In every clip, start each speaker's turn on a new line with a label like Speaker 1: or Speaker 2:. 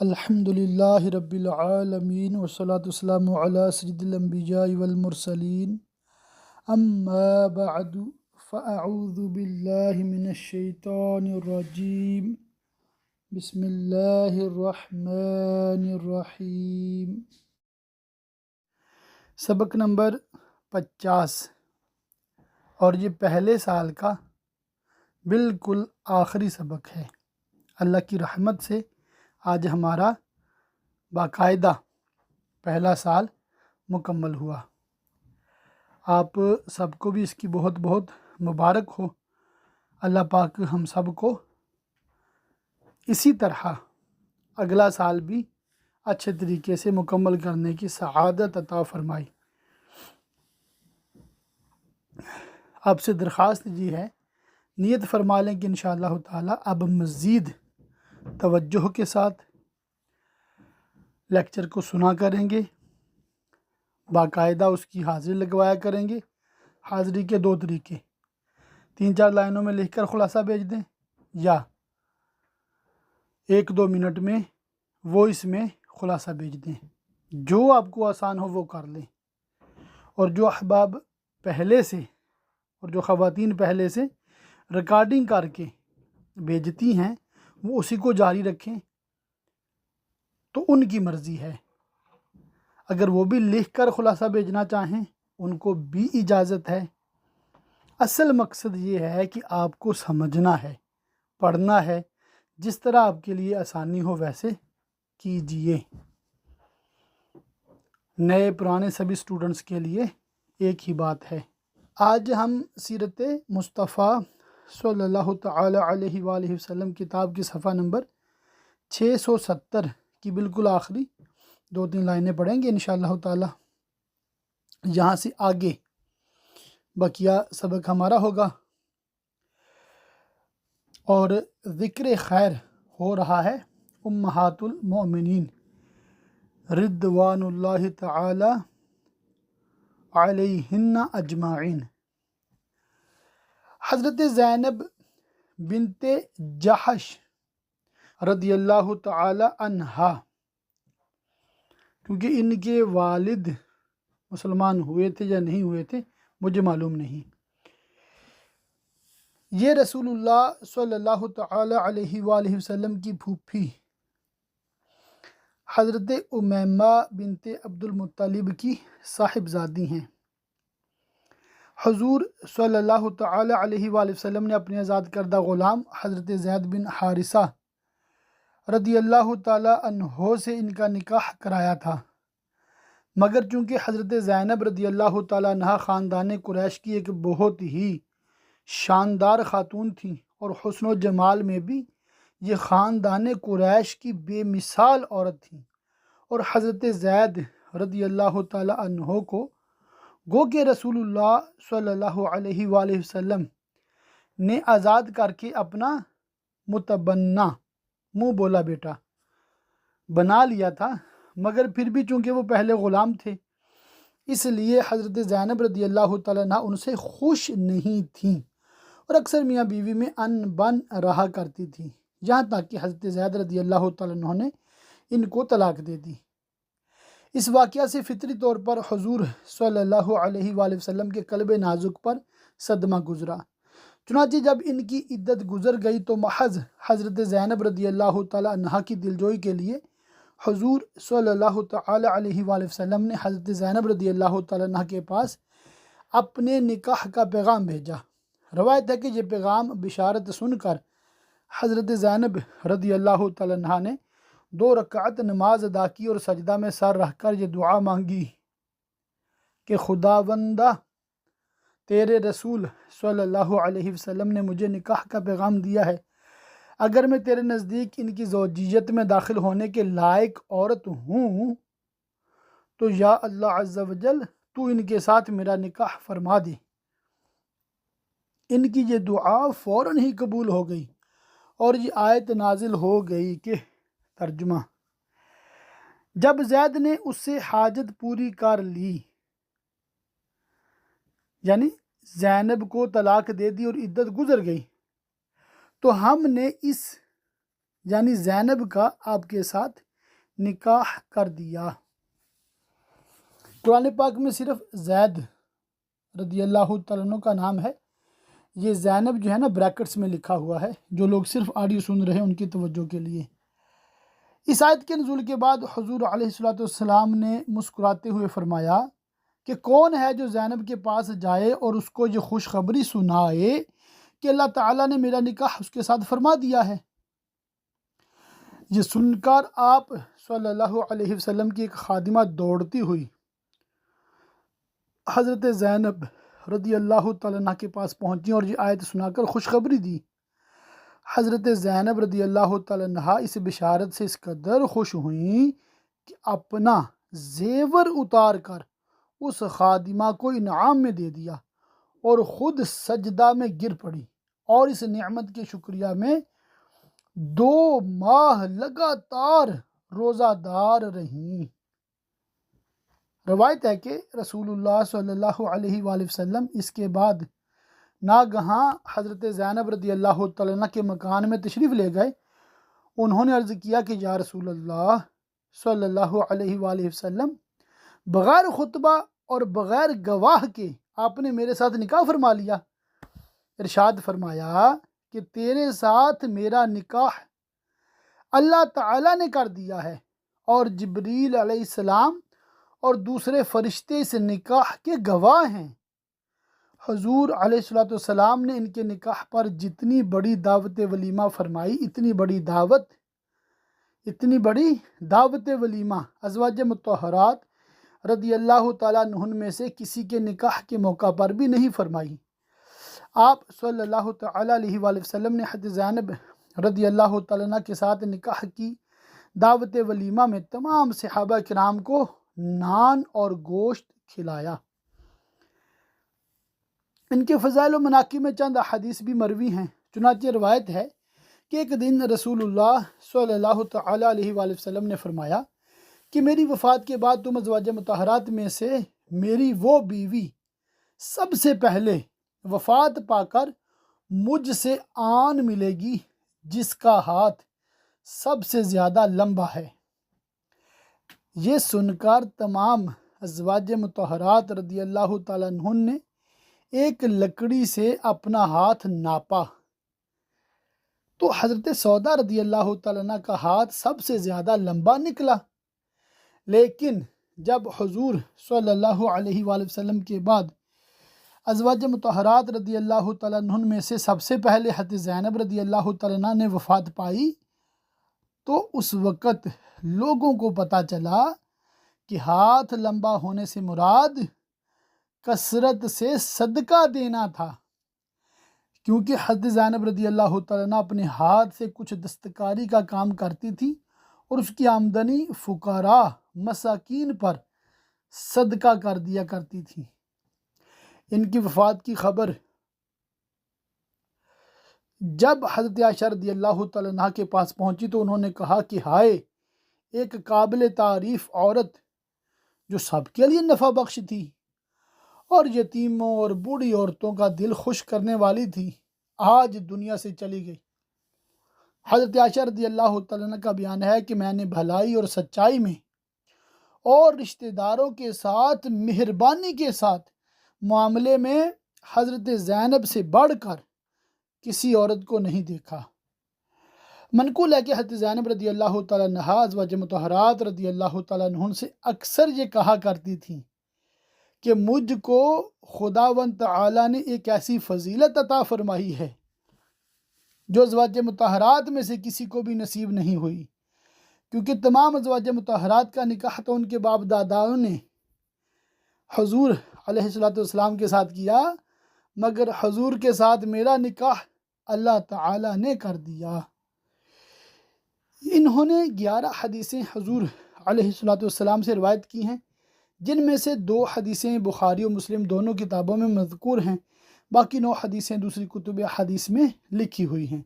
Speaker 1: الحمد للہ رب العالمین والصلاة والسلام علی سید الانبیاء والمرسلین اما بعد فاعوذ باللہ من الشیطان الرجیم بسم اللہ الرحمن الرحیم۔ سبق نمبر 50 اور یہ پہلے سال کا بالکل آخری سبق ہے۔ اللہ کی رحمت سے آج ہمارا باقاعدہ پہلا سال مکمل ہوا۔ آپ سب کو بھی اس کی بہت بہت مبارک ہو۔ اللہ پاک ہم سب کو اسی طرح اگلا سال بھی اچھے طریقے سے مکمل کرنے کی سعادت عطا فرمائی۔ آپ سے درخواست یہ ہے، نیت فرما لیں کہ انشاءاللہ تعالی اب مزید توجہ کے ساتھ لیکچر کو سنا کریں گے، باقاعدہ اس کی حاضری لگوایا کریں گے۔ حاضری کے 2 طریقے، 3-4 لائنوں میں لکھ کر خلاصہ بھیج دیں، یا 1-2 منٹ میں وائس میں خلاصہ بھیج دیں۔ جو آپ کو آسان ہو وہ کر لیں، اور جو احباب پہلے سے اور جو خواتین پہلے سے ریکارڈنگ کر کے بھیجتی ہیں وہ اسی کو جاری رکھیں، تو ان کی مرضی ہے۔ اگر وہ بھی لکھ کر خلاصہ بھیجنا چاہیں ان کو بھی اجازت ہے۔ اصل مقصد یہ ہے کہ آپ کو سمجھنا ہے، پڑھنا ہے، جس طرح آپ کے لیے آسانی ہو ویسے کیجئے۔ نئے پرانے سبھی سٹوڈنٹس کے لیے ایک ہی بات ہے۔ آج ہم سیرت مصطفیٰ صلی اللہ تعالی علیہ وآلہ وسلم کتاب کی صفحہ نمبر 670 کی بالکل آخری 2-3 لائنیں پڑھیں گے انشاءاللہ تعالی۔ یہاں سے آگے بقیہ سبق ہمارا ہوگا، اور ذکر خیر ہو رہا ہے امہات المؤمنین رضوان اللہ تعالی علیہن اجمعین۔ حضرت زینب بنت جحش رضی اللہ تعالی عنہا، کیونکہ ان کے والد مسلمان ہوئے تھے یا نہیں ہوئے تھے مجھے معلوم نہیں، یہ رسول اللہ صلی اللہ تعالی علیہ وآلہ وسلم کی پھوپھی حضرت امیمہ بنت عبد المطلب کی صاحبزادی ہیں۔ حضور صلی اللہ تعالی علیہ وآلہ وسلم نے اپنے آزاد کردہ غلام حضرت زید بن حارثہ رضی اللہ تعالی عنہ سے ان کا نکاح کرایا تھا، مگر چونکہ حضرت زینب رضی اللہ تعالی عنہ خاندان قریش کی ایک بہت ہی شاندار خاتون تھیں، اور حسن و جمال میں بھی یہ خاندان قریش کی بے مثال عورت تھیں، اور حضرت زید رضی اللہ تعالی عنہ کو گو کہ رسول اللہ صلی اللہ علیہ وآلہ وسلم نے آزاد کر کے اپنا متبنہ منہ بولا بیٹا بنا لیا تھا، مگر پھر بھی چونکہ وہ پہلے غلام تھے اس لیے حضرت زینب رضی اللہ تعالیٰ عنہ ان سے خوش نہیں تھیں، اور اکثر میاں بیوی میں ان بن رہا کرتی تھی، یہاں تک کہ حضرت زید رضی اللہ تعالیٰ عنہ نے ان کو طلاق دے دی۔ اس واقعہ سے فطری طور پر حضور صلی اللہ علیہ وآلہ وسلم کے قلب نازک پر صدمہ گزرا۔ چنانچہ جب ان کی عدت گزر گئی تو محض حضرت زینب رضی اللہ تعالی عنہ کی دلجوئی کے لیے حضور صلی اللہ تعالی علیہ وآلہ وسلم نے حضرت زینب رضی اللہ تعالی عنہ کے پاس اپنے نکاح کا پیغام بھیجا۔ روایت ہے کہ یہ پیغام بشارت سن کر حضرت زینب رضی اللہ تعالی عنہ نے 2 رکعت نماز ادا کی اور سجدہ میں سر رکھ کر یہ دعا مانگی کہ خداوندہ، تیرے رسول صلی اللہ علیہ وسلم نے مجھے نکاح کا پیغام دیا ہے، اگر میں تیرے نزدیک ان کی زوجیت میں داخل ہونے کے لائق عورت ہوں تو یا اللہ عز و جل تو ان کے ساتھ میرا نکاح فرما دے۔ ان کی یہ دعا فوراً ہی قبول ہو گئی اور یہ آیت نازل ہو گئی کہ ترجمہ: جب زید نے اس سے حاجت پوری کر لی، یعنی زینب کو طلاق دے دی اور عدت گزر گئی، تو ہم نے اس یعنی زینب کا آپ کے ساتھ نکاح کر دیا۔ قرآن پاک میں صرف زید رضی اللہ تعالیٰ عنہ کا نام ہے، یہ زینب جو ہے نا بریکٹس میں لکھا ہوا ہے، جو لوگ صرف آڈیو سن رہے ہیں ان کی توجہ کے لیے۔ اس آیت کے نزول کے بعد حضور علیہ الصلوۃ والسلام نے مسکراتے ہوئے فرمایا کہ کون ہے جو زینب کے پاس جائے اور اس کو یہ خوشخبری سنائے کہ اللہ تعالیٰ نے میرا نکاح اس کے ساتھ فرما دیا ہے۔ یہ سن کر آپ صلی اللہ علیہ وسلم کی ایک خادمہ دوڑتی ہوئی حضرت زینب رضی اللہ تعالیٰ عنہ کے پاس پہنچی اور یہ آیت سنا کر خوشخبری دی۔ حضرت زینب رضی اللہ تعالیٰ عنہ اس بشارت سے اس قدر خوش ہوئیں کہ اپنا زیور اتار کر اس خادمہ کو انعام میں دے دیا اور خود سجدہ میں گر پڑی اور اس نعمت کے شکریہ میں 2 ماہ لگاتار روزہ دار رہیں۔ روایت ہے کہ رسول اللہ صلی اللہ علیہ وآلہ وسلم اس کے بعد ناگہاں حضرت زینب رضی اللہ تعالیٰ عنہ کے مکان میں تشریف لے گئے۔ انہوں نے عرض کیا کہ یا رسول اللہ صلی اللہ علیہ وآلہ وسلم، بغیر خطبہ اور بغیر گواہ کے آپ نے میرے ساتھ نکاح فرما لیا۔ ارشاد فرمایا کہ تیرے ساتھ میرا نکاح اللہ تعالیٰ نے کر دیا ہے اور جبریل علیہ السلام اور دوسرے فرشتے اس نکاح کے گواہ ہیں۔ حضور علیہ الصلوۃ والسلام نے ان کے نکاح پر جتنی بڑی دعوت ولیمہ فرمائی، اتنی بڑی دعوت ولیمہ ازواج مطہرات رضی اللہ تعالیٰ عنہن میں سے کسی کے نکاح کے موقع پر بھی نہیں فرمائی۔ آپ صلی اللہ تعالیٰ علیہ وآلہ وسلم نے حضرت زینب رضی اللہ تعالیٰ عنہ کے ساتھ نکاح کی دعوت ولیمہ میں تمام صحابہ کرام کو نان اور گوشت کھلایا۔ ان کے فضائل و مناقب میں چند احادیث بھی مروی ہیں۔ چنانچہ روایت ہے کہ ایک دن رسول اللہ صلی اللہ تعالیٰ علیہ وآلہ وسلم نے فرمایا کہ میری وفات کے بعد تم ازواج مطہرات میں سے میری وہ بیوی سب سے پہلے وفات پا کر مجھ سے آن ملے گی جس کا ہاتھ سب سے زیادہ لمبا ہے۔ یہ سن کر تمام ازواج مطہرات رضی اللہ تعالیٰ عنہن نے ایک لکڑی سے اپنا ہاتھ ناپا تو حضرت سودا رضی اللہ تعالیٰ عنہ کا ہاتھ سب سے زیادہ لمبا نکلا۔ لیکن جب حضور صلی اللہ علیہ وآلہ وسلم کے بعد ازواج مطہرات رضی اللہ تعالیٰ عنہن میں سے سب سے پہلے حضرت زینب رضی اللہ تعالیٰ عنہ نے وفات پائی تو اس وقت لوگوں کو پتہ چلا کہ ہاتھ لمبا ہونے سے مراد کثرت سے صدقہ دینا تھا، کیونکہ حضرت زینب رضی اللہ تعالیٰ عنہ اپنے ہاتھ سے کچھ دستکاری کا کام کرتی تھی اور اس کی آمدنی فقراء مساکین پر صدقہ کر دیا کرتی تھی۔ ان کی وفات کی خبر جب حضرت عائشہ رضی اللہ تعالیٰ عنہ کے پاس پہنچی تو انہوں نے کہا کہ ہائے، ایک قابل تعریف عورت جو سب کے لیے نفع بخش تھی اور یتیموں اور بوڑھی عورتوں کا دل خوش کرنے والی تھی، آج دنیا سے چلی گئی۔ حضرت عائشہ رضی اللہ تعالیٰ عنہ کا بیان ہے کہ میں نے بھلائی اور سچائی میں اور رشتہ داروں کے ساتھ مہربانی کے ساتھ معاملے میں حضرت زینب سے بڑھ کر کسی عورت کو نہیں دیکھا۔ منقول ہے کہ حضرت زینب رضی اللہ تعالیٰ عنہ ازواج مطہرات رضی اللہ تعالیٰ عنہن سے اکثر یہ کہا کرتی تھیں کہ مجھ کو خداوند تعالیٰ نے ایک ایسی فضیلت عطا فرمائی ہے جو ازواج مطہرات میں سے کسی کو بھی نصیب نہیں ہوئی، کیونکہ تمام ازواج مطہرات کا نکاح تو ان کے باپ داداؤں نے حضور علیہ الصلوۃ والسلام کے ساتھ کیا، مگر حضور کے ساتھ میرا نکاح اللہ تعالیٰ نے کر دیا۔ انہوں نے 11 حدیثیں حضور علیہ الصلوۃ والسلام سے روایت کی ہیں، جن میں سے 2 حدیثیں بخاری و مسلم دونوں کتابوں میں مذکور ہیں، باقی 9 حدیثیں دوسری کتب حدیث میں لکھی ہوئی ہیں۔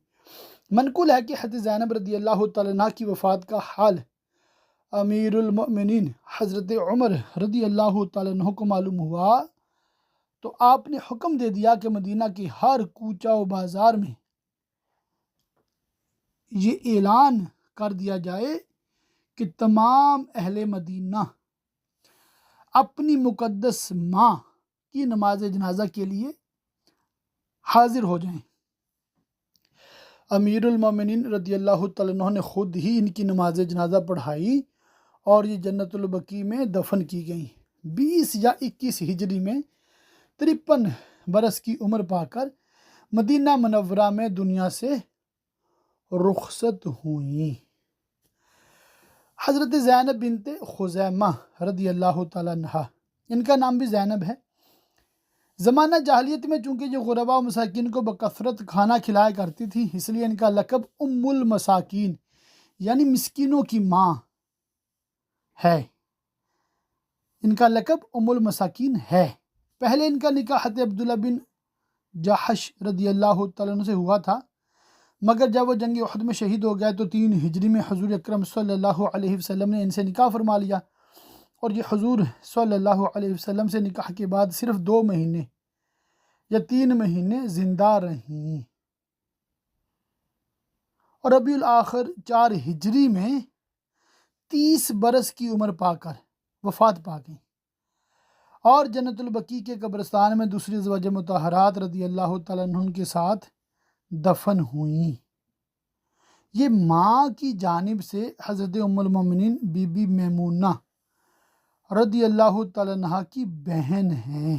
Speaker 1: منقول ہے کہ حضرت زینب رضی اللہ تعالیٰ عنہ کی وفات کا حال امیر المؤمنین حضرت عمر رضی اللہ تعالیٰ عنہ کو معلوم ہوا تو آپ نے حکم دے دیا کہ مدینہ کے ہر کوچہ و بازار میں یہ اعلان کر دیا جائے کہ تمام اہل مدینہ اپنی مقدس ماں کی نماز جنازہ کے لیے حاضر ہو جائیں۔ امیر المومنین رضی اللہ تعالیٰ عنہ نے خود ہی ان کی نماز جنازہ پڑھائی اور یہ جنت البقیع میں دفن کی گئیں۔ 20 یا 21 ہجری میں 53 برس کی عمر پا کر مدینہ منورہ میں دنیا سے رخصت ہوئیں۔ حضرت زینب بنت خزیمہ رضی اللہ تعالیٰ عنہ، ان کا نام بھی زینب ہے۔ زمانہ جاہلیت میں چونکہ یہ غرباء و مساکین کو بکثرت کھانا کھلایا کرتی تھی، اس لیے ان کا لقب ام المساکین یعنی مسکینوں کی ماں ہے۔ ان کا لقب ام المساکین ہے۔ پہلے ان کا نکاح حضرت عبداللہ بن جحش رضی اللہ تعالیٰ عنہ سے ہوا تھا، مگر جب وہ جنگ احد میں شہید ہو گئے تو 3 ہجری میں حضور اکرم صلی اللہ علیہ وسلم نے ان سے نکاح فرما لیا، اور یہ حضور صلی اللہ علیہ وسلم سے نکاح کے بعد صرف 2 مہینے یا 3 مہینے زندہ رہیں، اور ربیع الاخر 4 ہجری میں 30 برس کی عمر پا کر وفات پا گئیں، اور جنت البقیع کے قبرستان میں دوسری ازواج مطہرات رضی اللہ تعالیٰ عنہ کے ساتھ دفن ہوئیں۔ یہ ماں کی جانب سے حضرت ام المومنین بی بی میمونہ رضی اللہ تعالیٰ عنہ کی بہن ہیں۔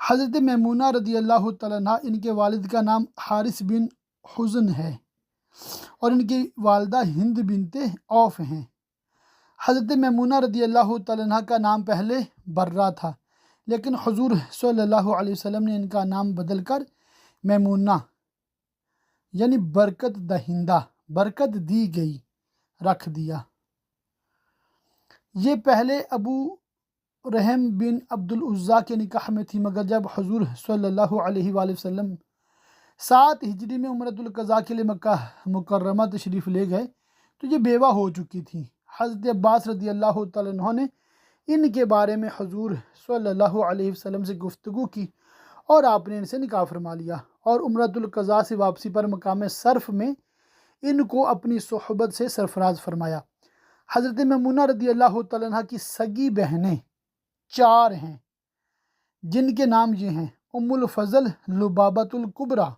Speaker 1: حضرت میمونہ رضی اللہ تعالیٰ عنہ، ان کے والد کا نام حارث بن حزن ہے اور ان کی والدہ ہند بنت عوف ہیں۔ حضرت میمونہ رضی اللہ تعالیٰ عنہ کا نام پہلے برہ تھا، لیکن حضور صلی اللہ علیہ وسلم نے ان کا نام بدل کر میمونہ یعنی برکت دہندہ، برکت دی گئی، رکھ دیا۔ یہ پہلے ابو رحم بن عبد العزیٰ کے نکاح میں تھی، مگر جب حضور صلی اللہ علیہ وآلہ وسلم 7 ہجری میں عمرۃ القضاء کے لیے مکہ مکرمہ تشریف لے گئے تو یہ بیوہ ہو چکی تھی۔ حضرت عباس رضی اللہ تعالیٰ عنہ نے ان کے بارے میں حضور صلی اللہ علیہ وسلم سے گفتگو کی اور آپ نے ان سے نکاح فرما لیا، اور عمرۃ القضاء سے واپسی پر مقام صرف میں ان کو اپنی صحبت سے سرفراز فرمایا۔ حضرت میمونہ رضی اللہ تعالیٰ عنہ کی سگی بہنیں 4 ہیں، جن کے نام یہ ہیں: ام الفضل لبابۃ الکبریٰ،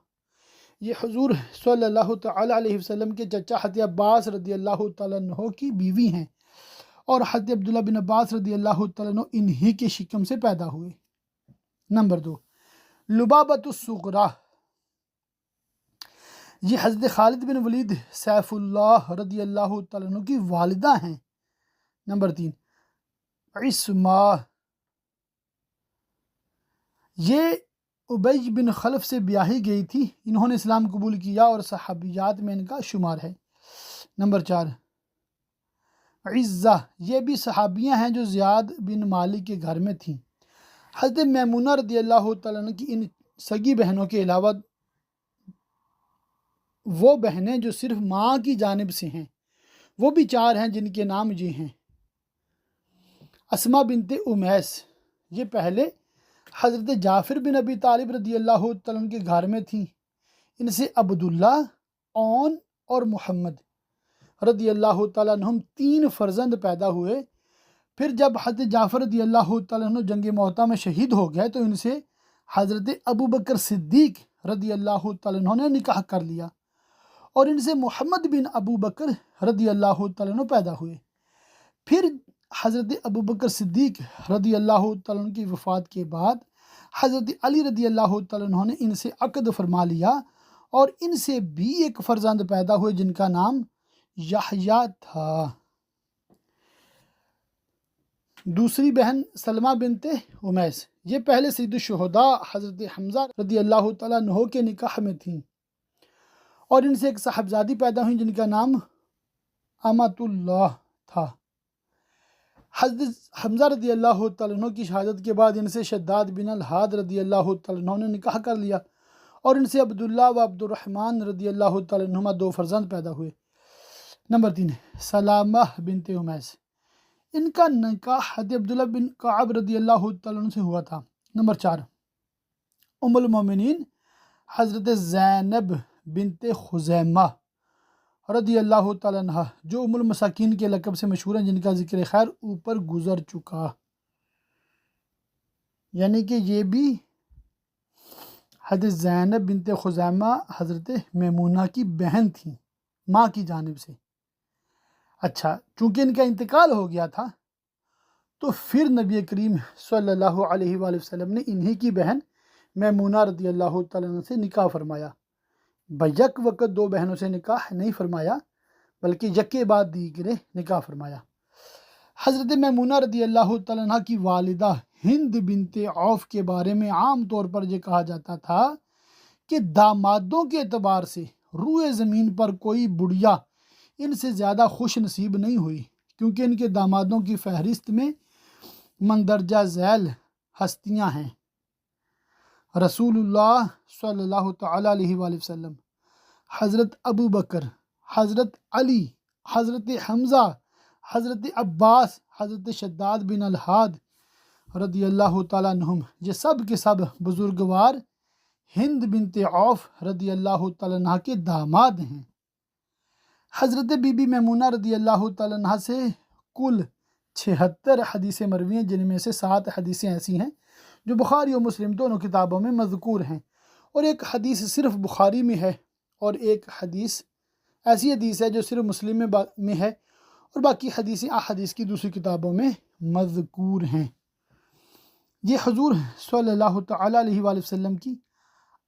Speaker 1: یہ حضور صلی اللہ تعالیٰ علیہ وسلم کے چچا حضرت عباس رضی اللہ تعالیٰ عنہ کی بیوی ہیں، اور حضرت عبداللہ بن عباس رضی اللہ تعالیٰ عنہ انہی کے شکم سے پیدا ہوئے۔ نمبر 2، لبابۃ الصغریٰ، یہ حضرت خالد بن ولید سیف اللہ رضی اللہ تعالیٰ عنہ کی والدہ ہیں۔ نمبر 3، عصمہ، یہ ابی بن خلف سے بیاہی گئی تھی، انہوں نے اسلام قبول کیا اور صحابیات میں ان کا شمار ہے۔ نمبر 4، عزہ، یہ بھی صحابیہ ہیں جو زیاد بن مالک کے گھر میں تھیں۔ حضرت میمونہ رضی اللہ تعالیٰ عنہ کی ان سگی بہنوں کے علاوہ وہ بہنیں جو صرف ماں کی جانب سے ہیں وہ بھی 4 ہیں، جن کے نام یہ ہیں: اسماء بنت امیس، یہ پہلے حضرت جعفر بن ابی طالب رضی اللہ تعالیٰ عنہ کے گھر میں تھیں، ان سے عبداللہ، اون اور محمد رضی اللہ تعالیٰ عنہم 3 فرزند پیدا ہوئے۔ پھر جب حضرت جعفر رضی اللہ تعالیٰ عنہ جنگ معطا میں شہید ہو گئے تو ان سے حضرت ابوبکر صدیق رضی اللہ تعالیٰ عنہ نے نکاح کر لیا، اور ان سے محمد بن ابوبکر رضی اللہ تعالیٰ عنہ پیدا ہوئے۔ پھر حضرت ابوبکر صدیق رضی اللہ تعالیٰ عنہ کی وفات کے بعد حضرت علی رضی اللہ تعالیٰ عنہ نے ان سے عقد فرما لیا، اور ان سے بھی ایک فرزند پیدا ہوئے جن کا نام یحییٰ تھا۔ دوسری بہن سلمہ بنت امیس، یہ پہلے سید الشہداء حضرت حمزہ رضی اللہ تعالیٰ عنہ کے نکاح میں تھیں، اور ان سے ایک صاحبزادی پیدا ہوئی جن کا نام امۃ اللہ تھا۔ حضرت حمزہ رضی اللہ تعالیٰ عنہ کی شہادت کے بعد ان سے شداد بن الحاد رضی اللہ تعالیٰ عنہ نے نکاح کر لیا، اور ان سے عبداللہ و عبد الرحمن رضی اللہ تعالیٰ عنہما 2 فرزند پیدا ہوئے۔ نمبر 3، سلامہ بنت امیس، ان کا نکاح حضرت عبداللہ بن کعب رضی اللہ تعالیٰ عنہ سے ہوا تھا۔ نمبر 4، ام المومنین حضرت زینب بنت خزیمہ رضی اللہ تعالیٰ عنہ، جو ام المساکین کے لقب سے مشہور ہیں، جن کا ذکر خیر اوپر گزر چکا۔ یعنی کہ یہ بھی حضرت زینب بنت خزیمہ حضرت میمونہ کی بہن تھیں، ماں کی جانب سے۔ اچھا، چونکہ ان کا انتقال ہو گیا تھا تو پھر نبی کریم صلی اللہ علیہ وآلہ وسلم نے انہی کی بہن میمونہ رضی اللہ تعالیٰ عنہ سے نکاح فرمایا۔ بیک وقت دو بہنوں سے نکاح نہیں فرمایا، بلکہ یکے بعد دیگرے نکاح فرمایا۔ حضرت میمونہ رضی اللہ تعالیٰ عنہ کی والدہ ہند بنت عوف کے بارے میں عام طور پر یہ کہا جاتا تھا کہ دامادوں کے اعتبار سے روئے زمین پر کوئی بڑھیا ان سے زیادہ خوش نصیب نہیں ہوئی، کیونکہ ان کے دامادوں کی فہرست میں مندرجہ ذیل ہستیاں ہیں: رسول اللہ صلی اللہ تعالیٰ علیہ وآلہ وسلم، حضرت ابو بکر، حضرت علی، حضرت حمزہ، حضرت عباس، حضرت شداد بن الحاد رضی اللہ تعالیٰ عنہم۔ یہ سب کے سب بزرگوار ہند بنت عوف رضی اللہ تعالیٰ عنہ کے داماد ہیں۔ حضرت بی بی میمونہ رضی اللہ تعالیٰ عنہ سے کل 76 حدیثیں مروی ہیں، جن میں سے 7 حدیثیں ایسی ہیں جو بخاری و مسلم دونوں کتابوں میں مذکور ہیں، اور ایک حدیث صرف بخاری میں ہے، اور ایک حدیث ایسی حدیث ہے جو صرف مسلم میں ہے، اور باقی حدیثیں احادیث کی دوسری کتابوں میں مذکور ہیں۔ یہ حضور صلی اللہ تعالیٰ علیہ وآلہ وسلم کی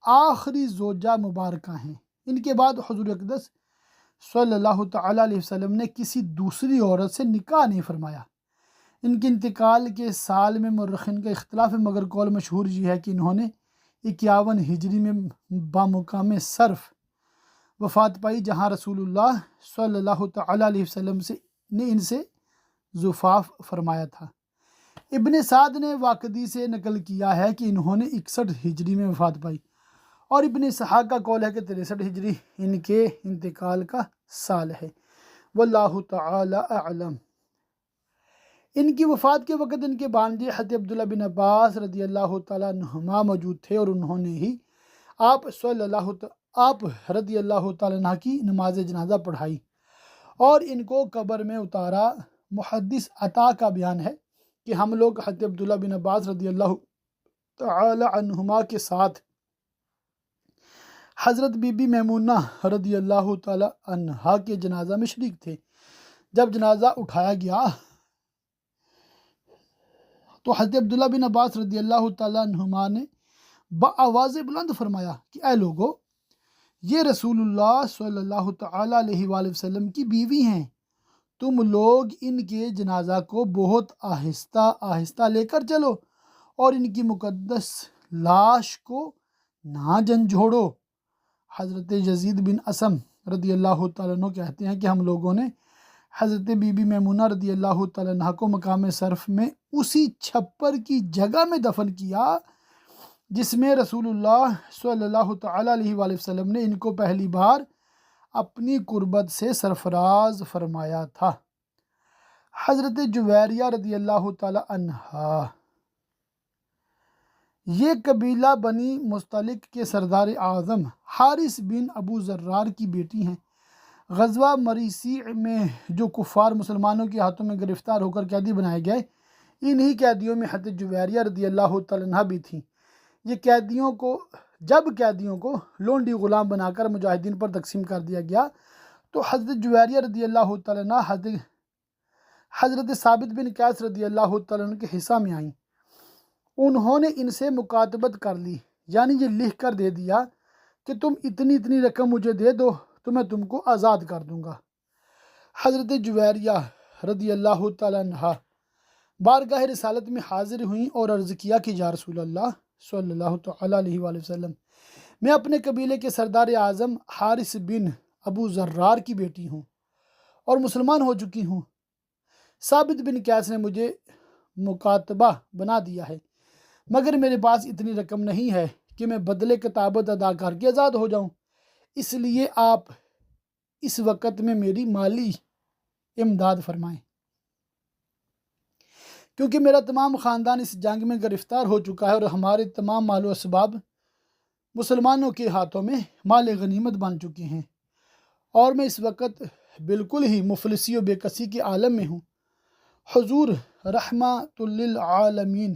Speaker 1: آخری زوجہ مبارکہ ہیں۔ ان کے بعد حضور اقدس صلی اللہ تعالیٰ علیہ وسلم نے کسی دوسری عورت سے نکاح نہیں فرمایا۔ ان کے انتقال کے سال میں مورخین کا اختلاف ہے، مگر قول مشہور یہ ہے کہ انہوں نے 51 ہجری میں بامقام صرف وفات پائی، جہاں رسول اللہ صلی اللہ تعالیٰ علیہ وسلم نے ان سے زفاف فرمایا تھا۔ ابن سعد نے واقدی سے نقل کیا ہے کہ انہوں نے 61 ہجری میں وفات پائی، اور ابن اسحاق کا قول ہے کہ 63 ہجری ان کے انتقال کا سال ہے۔ واللہ تعالی اعلم۔ ان کی وفات کے وقت ان کے بانجے حضرت عبداللہ بن عباس رضی اللہ تعالیٰ عنہما موجود تھے، اور انہوں نے ہی آپ رضی اللہ تعالیٰ عنہ کی نماز جنازہ پڑھائی اور ان کو قبر میں اتارا۔ محدث عطا کا بیان ہے کہ ہم لوگ حضرت عبداللہ بن عباس رضی اللہ تعالی عنہما کے ساتھ حضرت بی بی میمونہ رضی اللہ تعالی عنہا کے جنازہ میں شریک تھے۔ جب جنازہ اٹھایا گیا تو حضرت عبداللہ بن عباس رضی اللہ تعالی عنہما نے بآواز بلند فرمایا کہ اے لوگو، یہ رسول اللہ صلی اللہ تعالی علیہ وآلہ وسلم کی بیوی ہیں، تم لوگ ان کے جنازہ کو بہت آہستہ آہستہ لے کر چلو اور ان کی مقدس لاش کو نہ جھنجھوڑو۔ حضرت یزید بن اسم رضی اللہ تعالیٰ عنہ کہتے ہیں کہ ہم لوگوں نے حضرت بی بی میمونہ رضی اللہ تعالیٰ عنہ کو مقام صرف میں اسی چھپر کی جگہ میں دفن کیا جس میں رسول اللہ صلی اللہ تعالیٰ علیہ وآلہ وسلم نے ان کو پہلی بار اپنی قربت سے سرفراز فرمایا تھا۔ حضرت جویریہ رضی اللہ تعالی عنہا، یہ قبیلہ بنی مستلق کے سردار اعظم حارث بن ابو ذرار کی بیٹی ہیں۔ غزوہ مریسی میں جو کفار مسلمانوں کے ہاتھوں میں گرفتار ہو کر قیدی بنائے گئے، انہی قیدیوں میں حضرت جویریہ رضی اللہ تعالی عنہا بھی تھیں۔ یہ جب قیدیوں کو لونڈی غلام بنا کر مجاہدین پر تقسیم کر دیا گیا تو حضرت جویریہ رضی اللہ تعالی عنہ حضرت ثابت بن قیس رضی اللہ تعالی عنہ کے حصہ میں آئیں۔ انہوں نے ان سے مکاتبت کر لی، یعنی یہ لکھ کر دے دیا کہ تم اتنی اتنی رقم مجھے دے دو تو میں تم کو آزاد کر دوں گا۔ حضرت جویریہ رضی اللہ تعالی عنہ بارگاہ رسالت میں حاضر ہوئیں اور عرض کیا کہ یا رسول اللہ صلی اللہ تعالی علیہ وآلہ وسلم، میں اپنے قبیلے کے سردار اعظم حارث بن ابو ذرار کی بیٹی ہوں اور مسلمان ہو چکی ہوں۔ ثابت بن قیس نے مجھے مکاتبہ بنا دیا ہے، مگر میرے پاس اتنی رقم نہیں ہے کہ میں بدلے کتابت ادا کر کے آزاد ہو جاؤں، اس لیے آپ اس وقت میں میری مالی امداد فرمائیں، کیونکہ میرا تمام خاندان اس جنگ میں گرفتار ہو چکا ہے اور ہمارے تمام مال و اسباب مسلمانوں کے ہاتھوں میں مال غنیمت بن چکی ہیں، اور میں اس وقت بالکل ہی مفلسی و بے کسی کے عالم میں ہوں۔ حضور رحمت للعالمین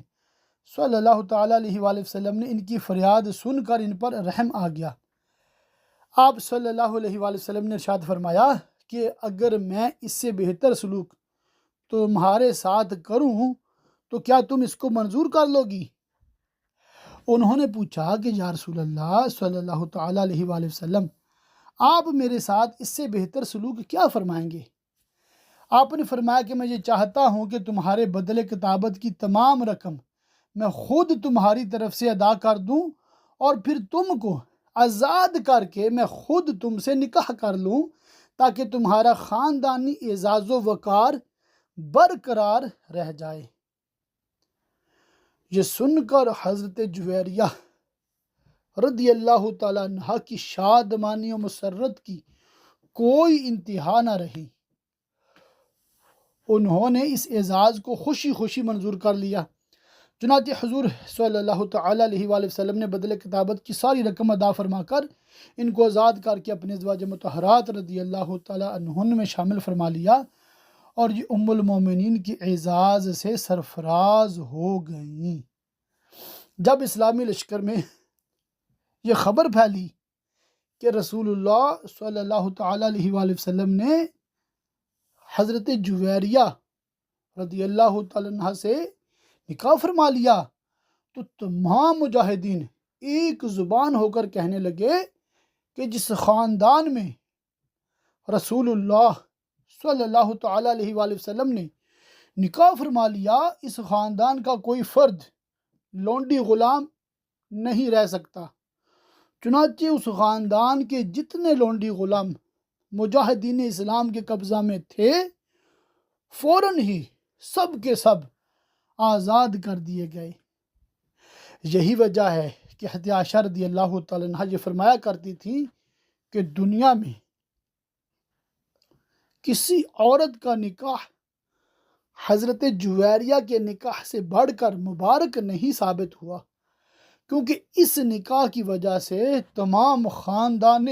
Speaker 1: صلی اللہ تعالیٰ علیہ وآلہ وسلم نے ان کی فریاد سن کر ان پر رحم آ گیا۔ آپ صلی اللہ علیہ وآلہ وسلم نے ارشاد فرمایا کہ اگر میں اس سے بہتر سلوک تمہارے ساتھ کروں تو کیا تم اس کو منظور کر لو گی؟ انہوں نے پوچھا کہ یا رسول اللہ صلی اللہ تعالیٰ علیہ وآلہ وسلم، آپ میرے ساتھ اس سے بہتر سلوک کیا فرمائیں گے؟ آپ نے فرمایا کہ میں یہ چاہتا ہوں کہ تمہارے بدلے کتابت کی تمام رقم میں خود تمہاری طرف سے ادا کر دوں، اور پھر تم کو آزاد کر کے میں خود تم سے نکاح کر لوں، تاکہ تمہارا خاندانی اعزاز و وقار برقرار رہ جائے۔ یہ سن کر حضرت جویریہ رضی اللہ تعالیٰ عنہ کی شادمانی و مسرت کی کوئی انتہا نہ رہی۔ انہوں نے اس اعزاز کو خوشی خوشی منظور کر لیا۔ چنانچہ حضور صلی اللہ تعالیٰ علیہ وآلہ وسلم نے بدلے کتابت کی ساری رقم ادا فرما کر ان کو آزاد کر کے اپنے ازواج مطہرات رضی اللہ تعالیٰ عنہن میں شامل فرما لیا، اور یہ ام المومنین کی اعزاز سے سرفراز ہو گئیں۔ جب اسلامی لشکر میں یہ خبر پھیلی کہ رسول اللہ صلی اللہ تعالیٰ علیہ وآلہ وسلم نے حضرت جویریہ رضی اللہ تعالیٰ عنہ سے نکاح فرما لیا، تو تمام مجاہدین ایک زبان ہو کر کہنے لگے کہ جس خاندان میں رسول اللہ صلی اللہ تعالیٰ علیہ وآلہ وسلم نے نکاح فرما لیا، اس خاندان کا کوئی فرد لونڈی غلام نہیں رہ سکتا۔ چنانچہ اس خاندان کے جتنے لونڈی غلام مجاہدین اسلام کے قبضہ میں تھے، فوراً ہی سب کے سب آزاد کر دیے گئے۔ یہی وجہ ہے کہ حضرت عائشہ رضی اللہ تعالیٰ عنہ یہ فرمایا کرتی تھی کہ دنیا میں کسی عورت کا نکاح حضرت جویریہ کے نکاح سے بڑھ کر مبارک نہیں ثابت ہوا، کیونکہ اس نکاح کی وجہ سے تمام خاندان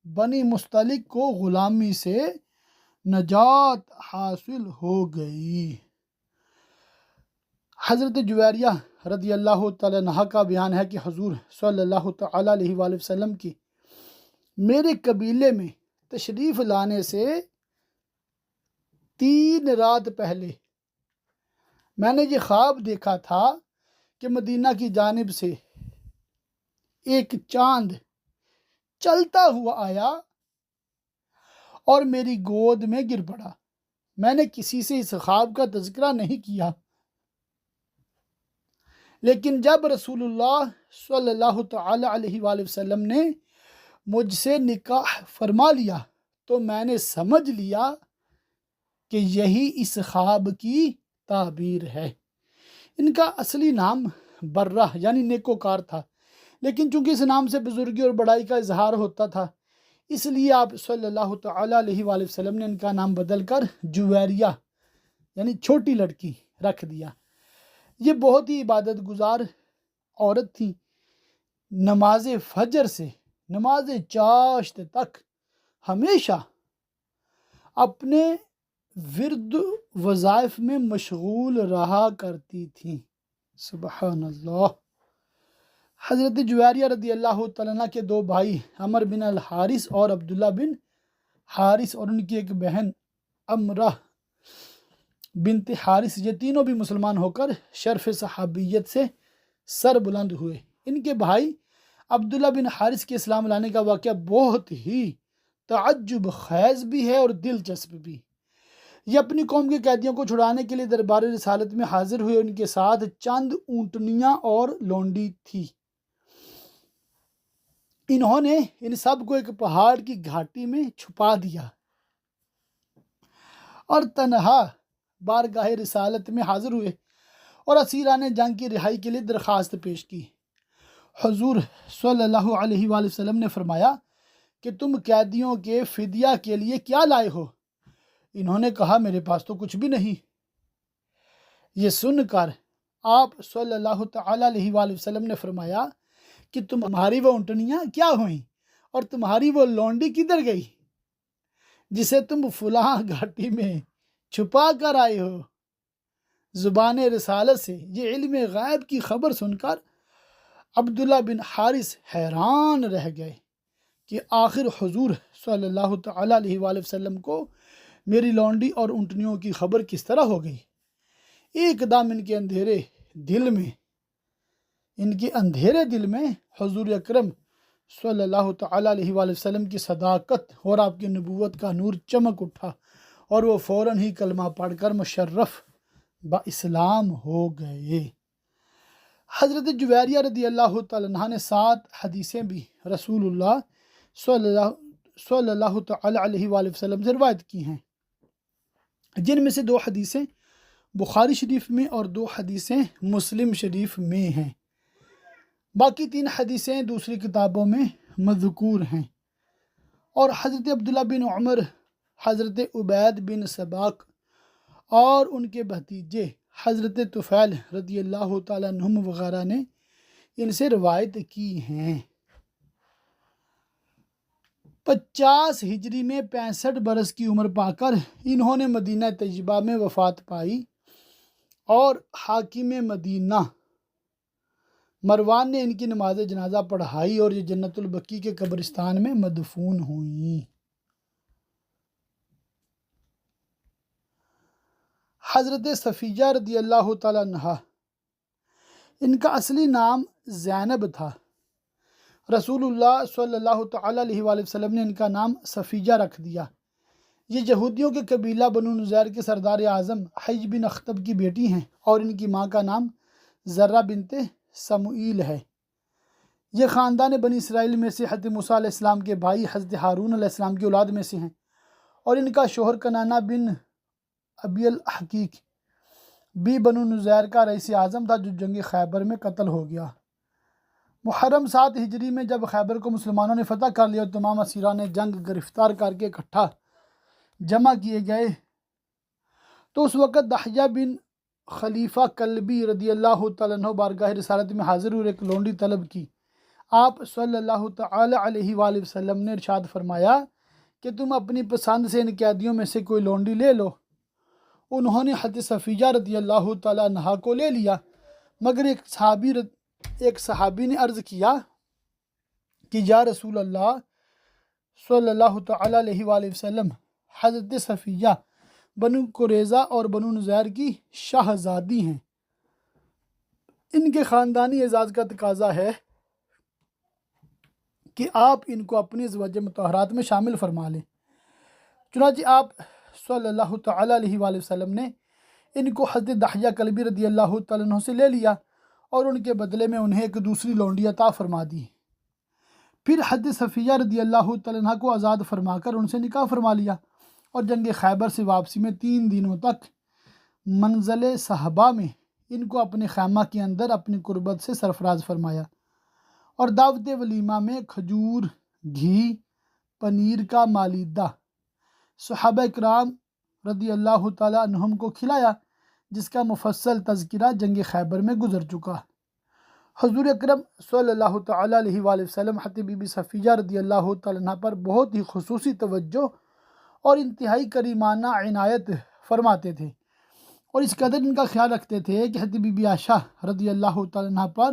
Speaker 1: بنی مستلق کو غلامی سے نجات حاصل ہو گئی۔ حضرت جویریہ رضی اللہ تعالیٰ عنہ کا بیان ہے کہ حضور صلی اللہ تعالیٰ علیہ وآلہ وسلم کی میرے قبیلے میں تشریف لانے سے 3 رات پہلے میں نے یہ خواب دیکھا تھا کہ مدینہ کی جانب سے ایک چاند چلتا ہوا آیا اور میری گود میں گر پڑا۔ میں نے کسی سے اس خواب کا تذکرہ نہیں کیا، لیکن جب رسول اللہ صلی اللہ تعالیٰ علیہ وآلہ وسلم نے مجھ سے نکاح فرما لیا تو میں نے سمجھ لیا کہ یہی اس خواب کی تعبیر ہے۔ ان کا اصلی نام برہ یعنی نیکوکار تھا، لیکن چونکہ اس نام سے بزرگی اور بڑائی کا اظہار ہوتا تھا، اس لیے آپ صلی اللہ تعالیٰ علیہ وآلہ وسلم نے ان کا نام بدل کر جویریہ یعنی چھوٹی لڑکی رکھ دیا۔ یہ بہت ہی عبادت گزار عورت تھی۔ نماز فجر سے نماز چاشت تک ہمیشہ اپنے ورد وظائف میں مشغول رہا کرتی تھیں۔ سبحان اللہ۔ حضرت جویریہ رضی اللہ تعالیٰ عنہ کے 2 بھائی عمر بن الحارث اور عبداللہ بن حارث، اور ان کی ایک بہن امرہ بنت حارث، یہ تینوں بھی مسلمان ہو کر شرف صحابیت سے سر بلند ہوئے۔ ان کے بھائی عبداللہ بن حارث کے اسلام لانے کا واقعہ بہت ہی تعجب خیز بھی ہے اور دلچسپ بھی۔ یہ اپنی قوم کے قیدیوں کو چھڑانے کے لیے دربار رسالت میں حاضر ہوئے۔ ان کے ساتھ چند اونٹنیاں اور لونڈی تھی۔ انہوں نے ان سب کو ایک پہاڑ کی گھاٹی میں چھپا دیا اور تنہا بارگاہ رسالت میں حاضر ہوئے اور اسیران جنگ کی رہائی کے لیے درخواست پیش کی۔ حضور صلی اللہ علیہ وآلہ وسلم نے فرمایا کہ تم قیدیوں کے فدیہ کے لیے کیا لائے ہو؟ انہوں نے کہا میرے پاس تو کچھ بھی نہیں۔ یہ سن کر آپ صلی اللہ تعالیٰ علیہ وآلہ وسلم نے فرمایا کہ تمہاری وہ اونٹنیاں کیا ہوئیں اور تمہاری وہ لونڈی کدھر گئی جسے تم فلاں گھاٹی میں چھپا کر آئے ہو؟ زبان رسالت سے یہ علم غیب کی خبر سن کر عبداللہ بن حارث حیران رہ گئے کہ آخر حضور صلی اللہ تعالیٰ علیہ وآلہ وسلم کو میری لونڈی اور اونٹنیوں کی خبر کس طرح ہو گئی؟ ایک دم ان کے اندھیرے دل میں حضور اکرم صلی اللہ تعالیٰ علیہ وآلہ وسلم کی صداقت اور آپ کی نبوت کا نور چمک اٹھا اور وہ فوراً ہی کلمہ پڑھ کر مشرف با اسلام ہو گئے۔ حضرت جویریہ رضی اللہ تعالیٰ عنہ نے 7 حدیثیں بھی رسول اللہ صلی اللہ تعالیٰ علیہ وآلہ وسلم سے روایت کی ہیں، جن میں سے 2 حدیثیں بخاری شریف میں اور 2 حدیثیں مسلم شریف میں ہیں۔ باقی 3 حدیثیں دوسری کتابوں میں مذکور ہیں۔ اور حضرت عبداللہ بن عمر، حضرت عبید بن سباق اور ان کے بھتیجے حضرت طفیل رضی اللہ تعالیٰ عنہم وغیرہ نے ان سے روایت کی ہیں۔ 50 ہجری میں 65 برس کی عمر پا کر انہوں نے مدینہ طیبہ میں وفات پائی اور حاکم مدینہ مروان نے ان کی نماز جنازہ پڑھائی اور یہ جنت البقیع کے قبرستان میں مدفون ہوئیں۔ حضرت صفیہ رضی اللہ تعالیٰ عنہ، ان کا اصلی نام زینب تھا۔ رسول اللہ صلی اللہ تعالیٰ علیہ وآلہ وسلم نے ان کا نام صفیہ رکھ دیا۔ یہ یہودیوں کے قبیلہ بنو نذیر کے سردار اعظم حی بن اخطب کی بیٹی ہیں اور ان کی ماں کا نام زرہ بنت سموئیل ہے۔ یہ خاندان بنی اسرائیل میں سے حضرت موسیٰ علیہ السلام کے بھائی حضرت ہارون علیہ السلام کی اولاد میں سے ہیں، اور ان کا شوہر کنانہ بن ابی الحقیق بھی بنو نذیر کا رئیس اعظم تھا، جو جنگ خیبر میں قتل ہو گیا۔ محرم 7 ہجری میں جب خیبر کو مسلمانوں نے فتح کر لیا اور تمام اسیران جنگ گرفتار کر کے اکٹھا جمع کیے گئے، تو اس وقت دحیہ بن خلیفہ کلبی رضی اللہ تعالیٰ عنہ بارگاہ رسالت میں حاضر اور ایک لونڈی طلب کی۔ آپ صلی اللہ تعالیٰ علیہ وآلہ وسلم نے ارشاد فرمایا کہ تم اپنی پسند سے ان قیدیوں میں سے کوئی لونڈی لے لو۔ انہوں نے حضرت صفیہ رضی اللہ تعالیٰ عنہ کو لے لیا، مگر ایک صحابی نے عرض کیا کہ یا رسول اللہ صلی اللہ تعالیٰ علیہ وآلہ وسلم، حضرت صفیہ بنو قریظہ اور بنو نذیر کی شاہزادی ہیں، ان کے خاندانی اعزاز کا تقاضا ہے کہ آپ ان کو اپنی ازواج مطہرات میں شامل فرما لیں۔ چنانچہ آپ صلی اللہ تعالیٰ علیہ وآلہ وسلم نے ان کو حضرت دحیہ کلبی رضی اللہ تعالیٰ عنہ سے لے لیا اور ان کے بدلے میں انہیں ایک دوسری لونڈی عطا فرما دی۔ پھر حضرت صفیہ رضی اللہ تعالیٰ عنہ کو آزاد فرما کر ان سے نکاح فرما لیا اور جنگ خیبر سے واپسی میں 3 دنوں تک منزل صحابہ میں ان کو اپنے خیمہ کے اندر اپنی قربت سے سرفراز فرمایا، اور دعوت ولیمہ میں کھجور، گھی، پنیر کا مالیدہ صحابہ کرام رضی اللہ تعالیٰ عنہم کو کھلایا، جس کا مفصل تذکرہ جنگ خیبر میں گزر چکا۔ حضور اکرم صلی اللہ تعالیٰ علیہ وآلہ وسلم حضرت بی بی صفیہ رضی اللہ تعالیٰ عنہ پر بہت ہی خصوصی توجہ اور انتہائی کریمانہ عنایت فرماتے تھے، اور اس قدر ان کا خیال رکھتے تھے کہ حضرت بی بی عائشہ رضی اللہ تعالیٰ عنہ پر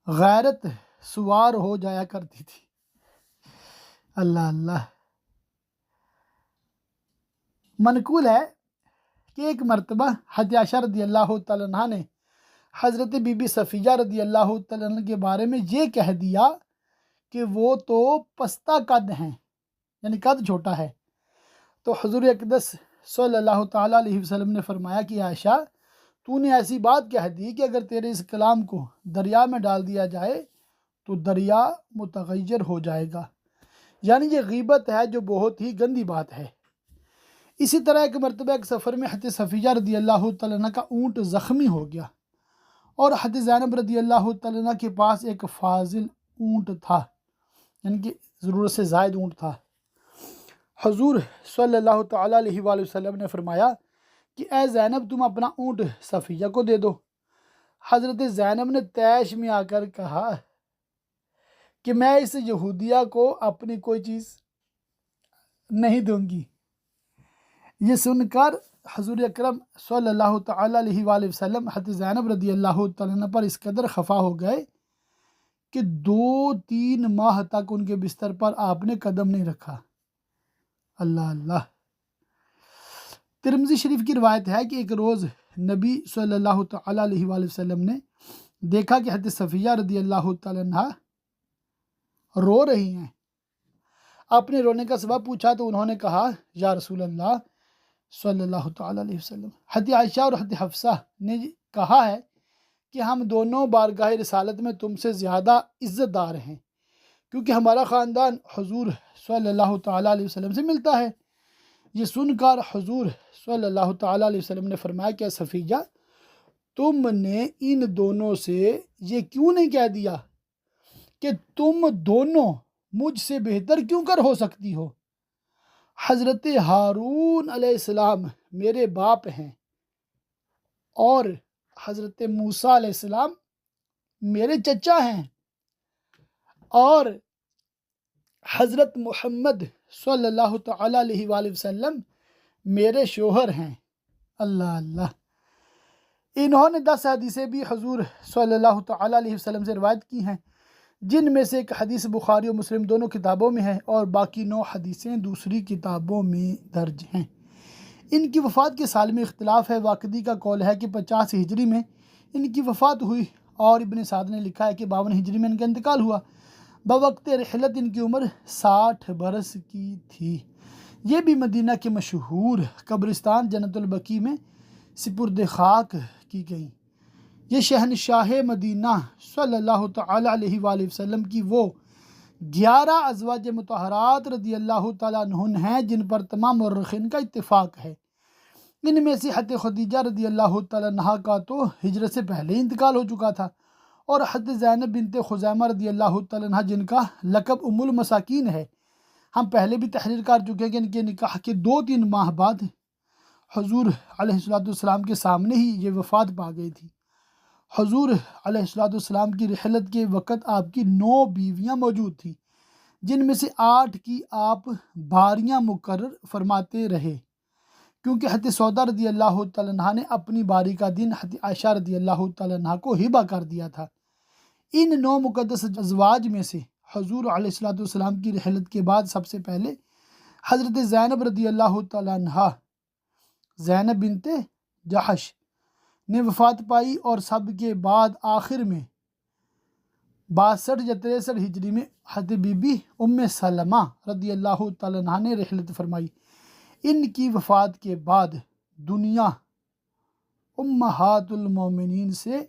Speaker 1: غیرت سوار ہو جایا کرتی تھی۔ اللہ اللہ۔ منقول ہے کہ ایک مرتبہ حضرت عائشہ رضی اللہ تعالیٰ عنہ نے حضرت بی بی صفیہ رضی اللہ تعالیٰ عنہ کے بارے میں یہ کہہ دیا کہ وہ تو پستہ قد ہیں، یعنی قد چھوٹا ہے۔ تو حضور اقدس صلی اللہ تعالیٰ علیہ وسلم نے فرمایا کہ عائشہ، تو نے ایسی بات کہہ دی کہ اگر تیرے اس کلام کو دریا میں ڈال دیا جائے تو دریا متغیر ہو جائے گا، یعنی یہ غیبت ہے جو بہت ہی گندی بات ہے۔ اسی طرح ایک مرتبہ ایک سفر میں حضرت صفیہ رضی اللہ تعالیٰ عنہ کا اونٹ زخمی ہو گیا، اور حضرت زینب رضی اللہ تعالیٰ عنہ کے پاس ایک فاضل اونٹ تھا، یعنی کہ ضرورت سے زائد اونٹ تھا۔ حضور صلی اللہ تعالیٰ علیہ وآلہ وسلم نے فرمایا کہ اے زینب، تم اپنا اونٹ صفیہ کو دے دو۔ حضرت زینب نے طیش میں آ کر کہا کہ میں اس یہودیہ کو اپنی کوئی چیز نہیں دوں گی۔ یہ سن کر حضور اکرم صلی اللہ تعالیٰ علیہ وآلہ وسلم حضرت زینب رضی اللہ تعالیٰ عنہ پر اس قدر خفا ہو گئے کہ 2-3 ماہ تک ان کے بستر پر آپ نے قدم نہیں رکھا۔ اللہ اللہ۔ ترمذی شریف کی روایت ہے کہ ایک روز نبی صلی اللہ تعالیٰ علیہ وآلہ وسلم نے دیکھا کہ حضرت صفیہ رضی اللہ تعالیٰ عنہ رو رہی ہیں۔ اپنے رونے کا سبب پوچھا تو انہوں نے کہا یا رسول اللہ صلی اللہ تعالیٰ علیہ وسلم، حضرت عائشہ اور حضرت حفصہ نے کہا ہے کہ ہم دونوں بارگاہ رسالت میں تم سے زیادہ عزت دار ہیں، کیونکہ ہمارا خاندان حضور صلی اللہ تعالیٰ علیہ وسلم سے ملتا ہے۔ یہ سن کر حضور صلی اللہ تعالیٰ علیہ وسلم نے فرمایا کہ صفیہ، تم نے ان دونوں سے یہ کیوں نہیں کہہ دیا کہ تم دونوں مجھ سے بہتر کیوں کر ہو سکتی ہو؟ حضرت ہارون علیہ السلام میرے باپ ہیں اور حضرت موسیٰ علیہ السلام میرے چچا ہیں اور حضرت محمد صلی اللہ تعالیٰ علیہ وآلہ وسلم میرے شوہر ہیں۔ اللہ اللہ۔ انہوں نے 10 حدیثیں بھی حضور صلی اللہ تعالیٰ علیہ وسلم سے روایت کی ہیں، جن میں سے ایک حدیث بخاری و مسلم دونوں کتابوں میں ہے اور باقی 9 حدیثیں دوسری کتابوں میں درج ہیں۔ ان کی وفات کے سال میں اختلاف ہے۔ واقدی کا قول ہے کہ 50 ہجری میں ان کی وفات ہوئی اور ابن سعد نے لکھا ہے کہ 52 ہجری میں ان کا انتقال ہوا۔ بوقت رحلت ان کی عمر 60 برس کی تھی۔ یہ بھی مدینہ کے مشہور قبرستان جنت البقیع میں سپرد خاک کی گئیں۔ یہ شہنشاہ مدینہ صلی اللہ تعالیٰ علیہ وآلہ وسلم کی وہ 11 ازواج مطہرات رضی اللہ تعالیٰ عنہن ہیں جن پر تمام مورخین کا اتفاق ہے۔ ان میں سے حضرت خدیجہ رضی اللہ تعالیٰ عنہا کا تو ہجرت سے پہلے ہی انتقال ہو چکا تھا، اور حضرت زینب بنت خزیمہ رضی اللہ تعالیٰ عنہا جن کا لقب ام المساکین ہے، ہم پہلے بھی تحریر کر چکے ہیں کہ ان کے نکاح کے 2-3 ماہ بعد حضور علیہ السلام کے سامنے ہی یہ وفات پا گئی تھی۔ حضور علیہ السلام کی رحلت کے وقت آپ کی 9 بیویاں موجود تھیں، جن میں سے 8 کی آپ باریاں مقرر فرماتے رہے، کیونکہ حضرت سودا رضی اللہ تعالیٰ عنہ نے اپنی باری کا دن حضرت عائشہ رضی اللہ تعالیٰ عنہ کو ہبہ کر دیا تھا۔ ان 9 مقدس ازواج میں سے حضور علیہ السلام کی رحلت کے بعد سب سے پہلے حضرت زینب رضی اللہ تعالیٰ عنہ، زینب بنت جحش نے وفات پائی، اور سب کے بعد آخر میں 62 یا 63 ہجری میں حضرت بی بی ام سلمہ رضی اللہ تعالیٰ عنہ نے رحلت فرمائی۔ ان کی وفات کے بعد دنیا امہات المومنین سے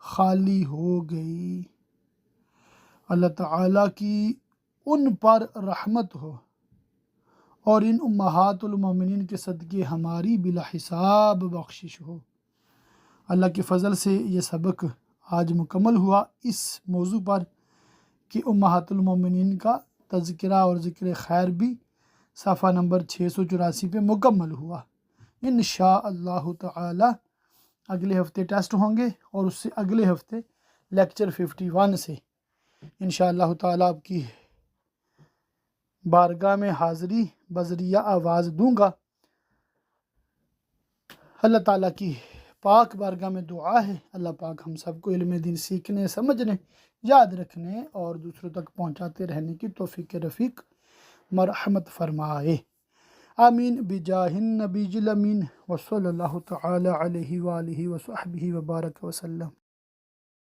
Speaker 1: خالی ہو گئی۔ اللہ تعالیٰ کی ان پر رحمت ہو اور ان امہات المومنین کے صدقے ہماری بلا حساب بخشش ہو۔ اللہ کے فضل سے یہ سبق آج مکمل ہوا اس موضوع پر کہ امہات المومنین کا تذکرہ اور ذکر خیر بھی صفحہ نمبر 684 پہ مکمل ہوا۔ انشاءاللہ تعالی اگلے ہفتے ٹیسٹ ہوں گے اور اس سے اگلے ہفتے لیکچر 51 سے انشاءاللہ تعالی آپ کی بارگاہ میں حاضری بذریعہ آواز دوں گا۔ اللہ تعالیٰ کی پاک بارگاہ میں دعا ہے اللہ پاک ہم سب کو علم دین سیکھنے، سمجھنے، یاد رکھنے اور دوسروں تک پہنچاتے رہنے کی توفیق رفیق مرحمت فرمائے۔ آمین بجاہ النبی الامین وصلی اللہ تعالی علیہ وآلہ وصحبہ وبارک وسلم۔